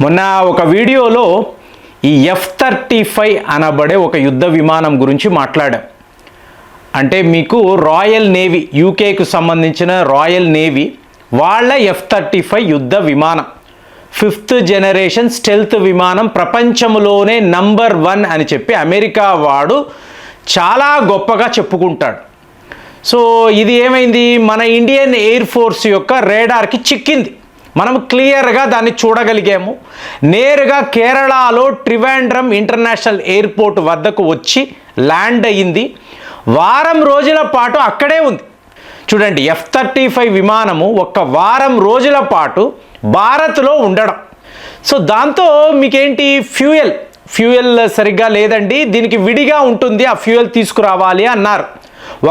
మొన్న ఒక వీడియోలో ఈ F-35 అనబడే ఒక యుద్ధ విమానం గురించి మాట్లాడాం. అంటే మీకు రాయల్ నేవీ, యూకేకు సంబంధించిన రాయల్ నేవీ వాళ్ళ F-35 యుద్ధ విమానం, 5th జనరేషన్ స్టెల్త్ విమానం, ప్రపంచంలోనే నంబర్ 1 అని చెప్పి అమెరికా వాడు చాలా గొప్పగా చెప్పుకుంటాడు. సో ఇది ఏమైంది, మన ఇండియన్ ఎయిర్ ఫోర్స్ యొక్క రేడార్కి చిక్కింది. మనం క్లియర్గా దాన్ని చూడగలిగాము. నేరుగా కేరళలో ట్రివాండ్రం ఇంటర్నేషనల్ ఎయిర్పోర్ట్ వద్దకు వచ్చి ల్యాండ్ అయ్యింది. వారం రోజుల పాటు అక్కడే ఉంది. చూడండి, F-35 విమానము ఒక వారం రోజుల పాటు భారత్లో ఉండడం. సో దాంతో మీకేంటి, ఫ్యూయల్ సరిగ్గా లేదండి, దీనికి విడిగా ఉంటుంది, ఆ ఫ్యూయల్ తీసుకురావాలి అన్నారు.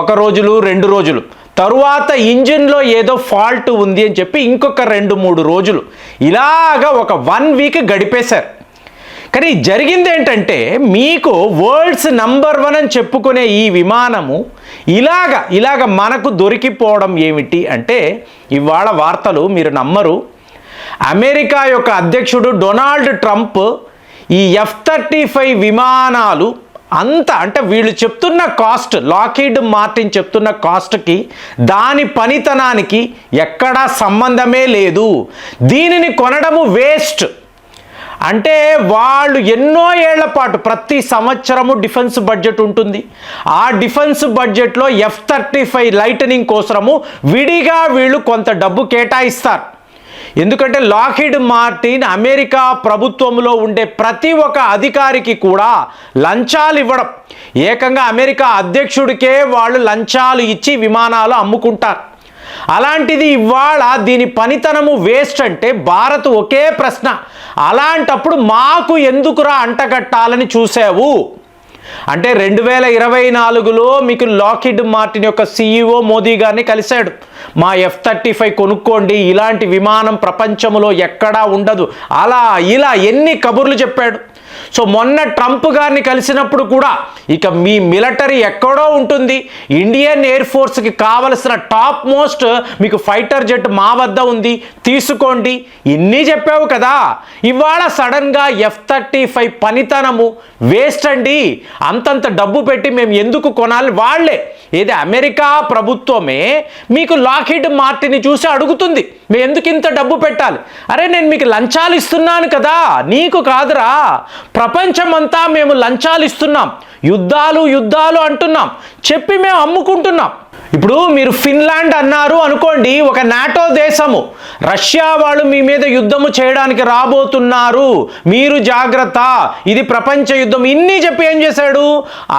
1 రోజు 2 రోజులు తరువాత ఇంజిన్లో ఏదో ఫాల్ట్ ఉంది అని చెప్పి ఇంకొక 2-3 రోజులు ఇలాగా ఒక 1 వీక్ గడిపేశారు. కానీ జరిగింది ఏంటంటే, మీకు వరల్డ్స్ నంబర్ 1 అని చెప్పుకునే ఈ విమానము ఇలాగ మనకు దొరికిపోవడం ఏమిటి అంటే, ఇవాళ వార్తలు మీరు నమ్మరు. అమెరికా యొక్క అధ్యక్షుడు డొనాల్డ్ ట్రంప్ ఈ F-35 విమానాలు అంటే వీళ్ళు చెప్తున్న కాస్ట్, లాక్హీడ్ మార్టిన్ చెప్తున్న కాస్ట్కి దాని పనితనానికి ఎక్కడా సంబంధమే లేదు, దీనిని కొనడము వేస్ట్. అంటే వాళ్ళు ఎన్నో ఏళ్ల పాటు ప్రతి సంవత్సరము డిఫెన్స్ బడ్జెట్ ఉంటుంది. ఆ డిఫెన్స్ బడ్జెట్లో F-35 లైటనింగ్ కోసము విడిగా వీళ్ళు కొంత డబ్బు కేటాయిస్తారు. ఎందుకంటే లాక్హీడ్ మార్టిన్ అమెరికా ప్రభుత్వంలో ఉండే ప్రతి ఒక్క అధికారికి కూడా లంచాలు ఇవ్వడం, ఏకంగా అమెరికా అధ్యక్షుడికే వాళ్ళు లంచాలు ఇచ్చి విమానాలు అమ్ముకుంటారు. అలాంటిది ఇవాళ దీని పనితనము వేస్ట్ అంటే భారత్ ఒకే ప్రశ్న, అలాంటప్పుడు మాకు ఎందుకురా అంటగట్టాలని చూసావు అంటే 2024లో మీకు లాక్హీడ్ మార్టిన్ యొక్క CEO మోదీ గారిని కలిశాడు. మా F-35 కొనుక్కోండి, ఇలాంటి విమానం ప్రపంచంలో ఎక్కడా ఉండదు, అలా ఇలా ఎన్ని కబుర్లు చెప్పాడు. సో మొన్న ట్రంప్ గారిని కలిసినప్పుడు కూడా ఇక మీ మిలిటరీ ఎక్కడో ఉంటుంది, ఇండియన్ ఎయిర్ ఫోర్స్కి కావలసిన టాప్ మోస్ట్ మీకు ఫైటర్ జెట్ మా వద్ద ఉంది, తీసుకోండి, ఇన్ని చెప్పావు కదా. ఇవాళ సడన్గా F-35 పనితనము వేస్ట్ అండి, అంతంత డబ్బు పెట్టి మేము ఎందుకు కొనాలి, వాళ్ళే ఏది అమెరికా ప్రభుత్వమే మీకు లాక్హీడ్ మార్టిన్ చూసి అడుగుతుంది, మేము ఎందుకు ఇంత డబ్బు పెట్టాలి. అరే నేను మీకు లంచాలు ఇస్తున్నాను కదా, నీకు కాదురా, ప్రపంచమంతా మేము లంచాలు ఇస్తున్నాం, యుద్ధాలు అంటున్నాం, చెప్పి మేము అమ్ముకుంటున్నాం. ఇప్పుడు మీరు ఫిన్లాండ్ అన్నారు అనుకోండి, ఒక నాటో దేశము, రష్యా వాళ్ళు మీ మీద యుద్ధము చేయడానికి రాబోతున్నారు, మీరు జాగ్రత్త, ఇది ప్రపంచ యుద్ధం, ఇన్ని చెప్పి ఏం చేశాడు,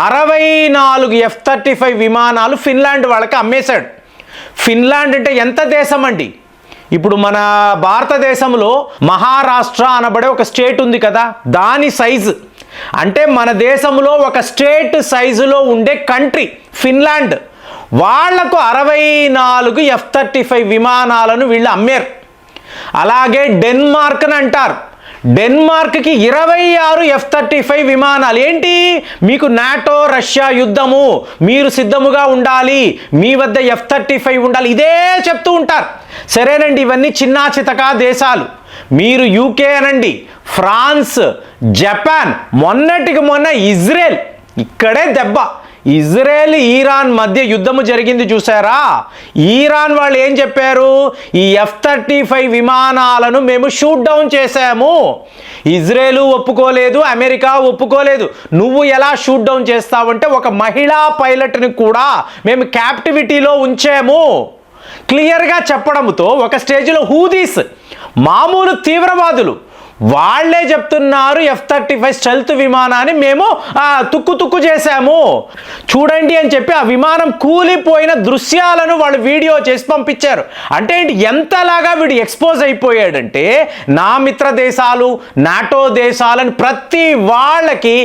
64 F-35 విమానాలు ఫిన్లాండ్ వాళ్ళకి అమ్మేశాడు. ఫిన్లాండ్ అంటే ఎంత దేశం అండి, ఇప్పుడు మన భారతదేశంలో మహారాష్ట్ర అనబడే ఒక స్టేట్ ఉంది కదా, దాని సైజు అంటే మన దేశంలో ఒక స్టేట్ సైజులో ఉండే కంట్రీ ఫిన్లాండ్. వాళ్లకు 64 F-35 విమానాలను వీళ్ళు అమ్మారు. అలాగే డెన్మార్క్ అని అంటారు, డెన్మార్క్కి 26 F-35 విమానాలు. ఏంటి, మీకు నాటో రష్యా యుద్ధము, మీరు సిద్ధముగా ఉండాలి, మీ వద్ద F-35 ఉండాలి, ఇదే చెప్తూ ఉంటారు. సరేనండి, ఇవన్నీ చిన్నా చితకా దేశాలు. మీరు యూకే అనండి, ఫ్రాన్స్, జపాన్, మొన్నటికి మొన్న ఇజ్రాయెల్, ఇక్కడే దెబ్బ. ఇజ్రాయెల్ ఇరాన్ మధ్య యుద్ధము జరిగింది చూసారా, ఇరాన్ వాళ్ళు ఏం చెప్పారు, ఈ F-35 విమానాలను మేము షూట్ డౌన్ చేశాము. ఇజ్రాయెల్ ఒప్పుకోలేదు, అమెరికా ఒప్పుకోలేదు. నువ్వు ఎలా షూట్ డౌన్ చేస్తావంటే, ఒక మహిళా పైలట్ని కూడా మేము క్యాప్టివిటీలో ఉంచాము క్లియర్గా చెప్పడంతో ఒక స్టేజ్లో హూదీస్, మామూలు తీవ్రవాదులు, వాళ్లే చెప్తున్నారు F-35 స్టెల్త్ విమానాన్ని మేము తుక్కు చేశాము చూడండి అని చెప్పి ఆ విమానం కూలిపోయిన దృశ్యాలను వాళ్ళు వీడియో చేసి పంపించారు. అంటే ఎంతలాగా వీడు ఎక్స్పోజ్ అయిపోయాడంటే, నా మిత్ర దేశాలు, నాటో దేశాలను ప్రతి వాళ్ళకి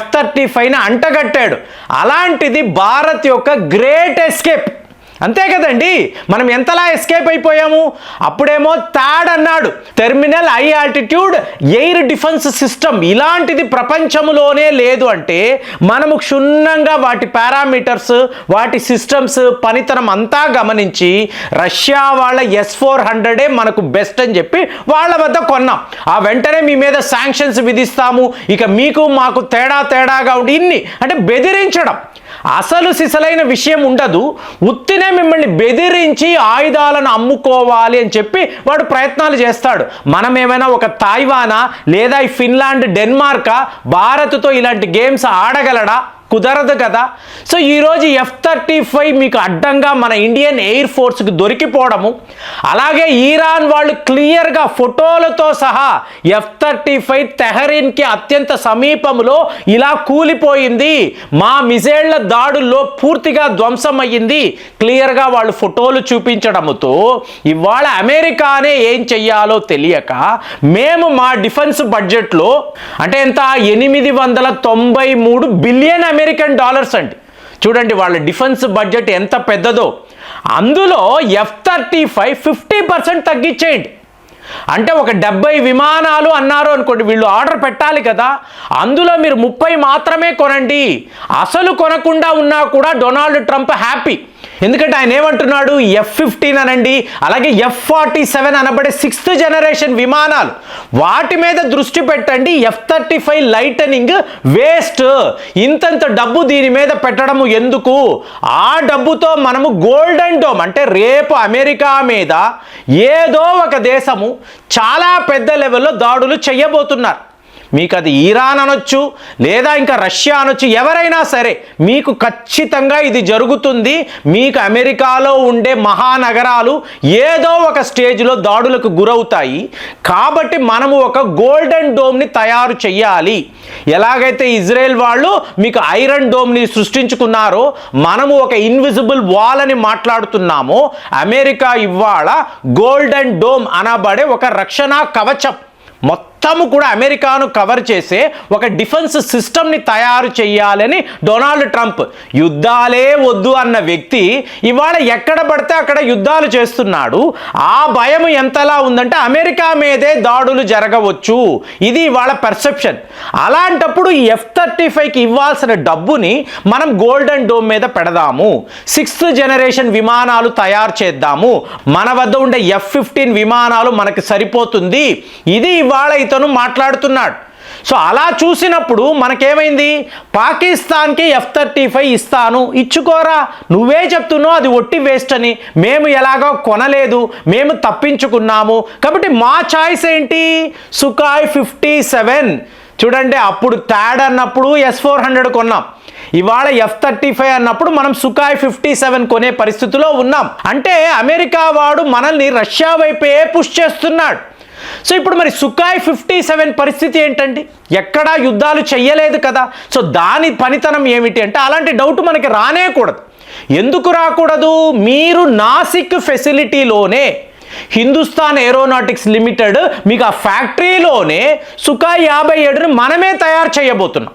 F-35ని అంటగట్టాడు. అలాంటిది భారత్ యొక్క గ్రేట్ ఎస్కేప్. అంతే కదండి, మనం ఎంతలా ఎస్కేప్ అయిపోయాము. అప్పుడేమో థాడ్ అన్నాడు, terminal high altitude air defence system, ఇలాంటిది ప్రపంచంలోనే లేదు అంటే మనము క్షుణ్ణంగా వాటి పారామీటర్స్, వాటి సిస్టమ్స్ పనితనం అంతా గమనించి రష్యా వాళ్ళ S-400 మనకు బెస్ట్ అని చెప్పి వాళ్ళ వద్ద కొన్నాం. ఆ వెంటనే మీ మీద శాంక్షన్స్ విధిస్తాము, ఇక మీకు మాకు తేడాగా ఉండి ఇన్ని అంటే బెదిరించడం. అసలు సిసలైన విషయం ఉండదు, ఉత్తినే మిమ్మల్ని బెదిరించి ఆయుధాలను అమ్ముకోవాలి అని చెప్పి వాడు ప్రయత్నాలు చేస్తాడు. మనం ఏమైనా ఒక తాయివానా లేదా ఈ ఫిన్లాండ్, డెన్మార్కా భారత్తో ఇలాంటి గేమ్స్ ఆడగలడా? కుదరదు కదా. సో ఈరోజు F-35 మీకు అడ్డంగా మన ఇండియన్ ఎయిర్ ఫోర్స్కి దొరికిపోవడము, అలాగే ఈరాన్ వాళ్ళు క్లియర్గా ఫోటోలతో సహా F-35 తెహరీన్కి అత్యంత సమీపంలో ఇలా కూలిపోయింది, మా మిజైళ్ల దాడుల్లో పూర్తిగా ధ్వంసం అయ్యింది, క్లియర్గా వాళ్ళు ఫోటోలు చూపించడంతో ఇవాళ అమెరికానే ఏం చెయ్యాలో తెలియక మేము మా డిఫెన్స్ బడ్జెట్లో అంటే ఎంత 893 బిలియన్ అమెరికన్ డాలర్స్ అండి. చూడండి వాళ్ళ డిఫెన్స్ బడ్జెట్ ఎంత పెద్దదో, అందులో F-35 50% తగ్గించేయండి. అంటే ఒక 70 విమానాలు అన్నారు అనుకోండి, వీళ్ళు ఆర్డర్ పెట్టాలి కదా, అందులో మీరు 30 మాత్రమే కొనండి. అసలు కొనకుండా ఉన్నా కూడా డొనాల్డ్ ట్రంప్ హ్యాపీ. ఎందుకంటే ఆయన ఏమంటున్నాడు, F-15 అనండి, అలాగే F-47 అనబడే 6th జనరేషన్ విమానాలు, వాటి మీద దృష్టి పెట్టండి. F-35 లైటనింగ్ వేస్ట్, ఇంతంత డబ్బు దీని మీద పెట్టడము ఎందుకు? ఆ డబ్బుతో మనము గోల్డెన్ డోమ్ అంటే రేపు అమెరికా మీద ఏదో ఒక దేశము చాలా పెద్ద లెవెల్లో దాడులు చేయబోతున్నారు. మీకు అది ఈరాన్ అనొచ్చు లేదా ఇంకా రష్యా అనొచ్చు, ఎవరైనా సరే మీకు ఖచ్చితంగా ఇది జరుగుతుంది. మీకు అమెరికాలో ఉండే మహానగరాలు ఏదో ఒక స్టేజ్లో దాడులకు గురవుతాయి. కాబట్టి మనము ఒక గోల్డెన్ డోమ్ని తయారు చేయాలి. ఎలాగైతే ఇజ్రాయెల్ వాళ్ళు మీకు ఐరన్ డోమ్ని సృష్టించుకున్నారో, మనము ఒక ఇన్విజిబుల్ వాల్ అని మాట్లాడుతున్నామో, అమెరికా ఇవాళ గోల్డెన్ డోమ్ అనబడే ఒక రక్షణ కవచం మొత్తము కూడా అమెరికాను కవర్ చేసే ఒక డిఫెన్స్ సిస్టమ్ని తయారు చేయాలని డొనాల్డ్ ట్రంప్, యుద్ధాలే వద్దు అన్న వ్యక్తి ఇవాళ ఎక్కడ పడితే అక్కడ యుద్ధాలు చేస్తున్నాడు. ఆ భయం ఎంతలా ఉందంటే అమెరికా మీదే దాడులు జరగవచ్చు, ఇది ఇవాళ పర్సెప్షన్. అలాంటప్పుడు ఈ F-35కి ఇవ్వాల్సిన డబ్బుని మనం గోల్డెన్ డోమ్ మీద పెడదాము, 6th జనరేషన్ విమానాలు తయారు చేద్దాము, మన వద్ద ఉండే F-15 విమానాలు మనకి సరిపోతుంది, ఇది ఇవాళ ఇతను మాట్లాడుతున్నాడు. సో అలా చూసినప్పుడు మనకేమైంది, పాకిస్తాన్కి F-35 ఇస్తాను, ఇచ్చుకోరా, నువ్వే చెప్తున్నావు అది ఒట్టి వేస్ట్ అని, మేము ఎలాగో కొనలేదు, మేము తప్పించుకున్నాము, కాబట్టి మా చాయిస్ ఏంటి, సుఖాయ్ 57. చూడండి, అప్పుడు థాడ్ అన్నప్పుడు S-400 కొన్నాం, ఇవాళ F-35 అన్నప్పుడు మనం సుఖాయ్ 57 కొనే పరిస్థితిలో ఉన్నాం. అంటే అమెరికా వాడు మనల్ని రష్యా వైపే పుష్ చేస్తున్నాడు. సో ఇప్పుడు మరి సుఖాయ్ 57 పరిస్థితి ఏంటండి, ఎక్కడా యుద్ధాలు చెయ్యలేదు కదా. సో దాని పనితనం ఏమిటి అంటే అలాంటి డౌట్ మనకి రానేకూడదు. ఎందుకు రాకూడదు, మీరు నాసిక్ ఫెసిలిటీలోనే హిందుస్థాన్ ఏరోనాటిక్స్ లిమిటెడ్ మీకు ఆ ఫ్యాక్టరీలోనే సుఖాయ్ 57ని మనమే తయారు చేయబోతున్నాం.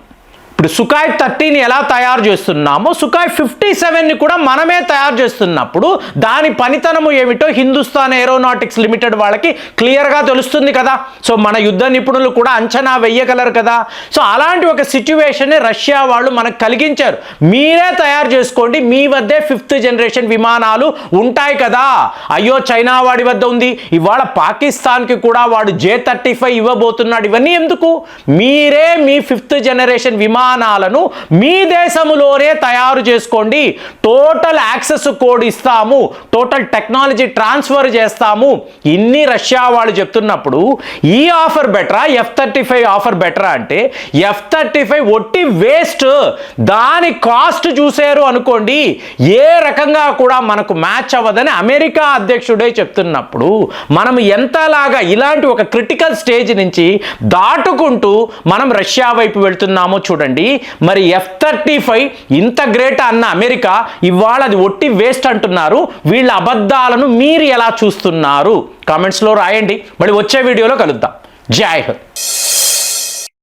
ఇప్పుడు సుఖాయ్ 30ని ఎలా తయారు చేస్తున్నామో సుఖాయ్ 57ని కూడా మనమే తయారు చేస్తున్నప్పుడు దాని పనితనము ఏమిటో హిందుస్థాన్ ఏరోనాటిక్స్ లిమిటెడ్ వాళ్ళకి క్లియర్గా తెలుస్తుంది కదా. సో మన యుద్ధ నిపుణులు కూడా అంచనా వెయ్యగలరు కదా. సో అలాంటి ఒక సిచ్యువేషన్ రష్యా వాళ్ళు మనకు కలిగించారు, మీరే తయారు చేసుకోండి, మీ వద్దే 5th జనరేషన్ విమానాలు ఉంటాయి కదా. అయ్యో చైనా వాడి వద్ద ఉంది, ఇవాళ పాకిస్తాన్కి కూడా వాడు J-35 ఇవ్వబోతున్నాడు, ఇవన్నీ ఎందుకు, మీరే మీ 5th జనరేషన్ విమానాలను మీ దేశంలోనే తయారు చేసుకోండి, టోటల్ యాక్సెస్ కోడ్ ఇస్తాము, టోటల్ టెక్నాలజీ ట్రాన్స్ఫర్ చేస్తాము, ఇన్ని రష్యా వాళ్ళు చెప్తున్నప్పుడు ఈ ఆఫర్ బెటరా, F-35 ఆఫర్ బెటరా అంటే F-35 ఒట్టి వేస్ట్. దాని కాస్ట్ చూసారు అనుకోండి, ఏ రకంగా కూడా మనకు మ్యాచ్ అవ్వదని అమెరికా అధ్యక్షుడే చెప్తున్నప్పుడు మనం ఎంతలాగా ఇలాంటి ఒక క్రిటికల్ స్టేజ్ నుంచి దాటుకుంటూ మనం రష్యా వైపు వెళ్తున్నామో చూడండి. మరి F-35 ఇంత గ్రేట్ అన్న అమెరికా ఇవాళ అది ఒట్టి వేస్ట్ అంటున్నారు. వీళ్ళ అబద్ధాలను మీరు ఎలా చూస్తున్నారు కామెంట్స్లో రాయండి. మళ్ళీ వచ్చే వీడియోలో కలుద్దాం. జై హింద్.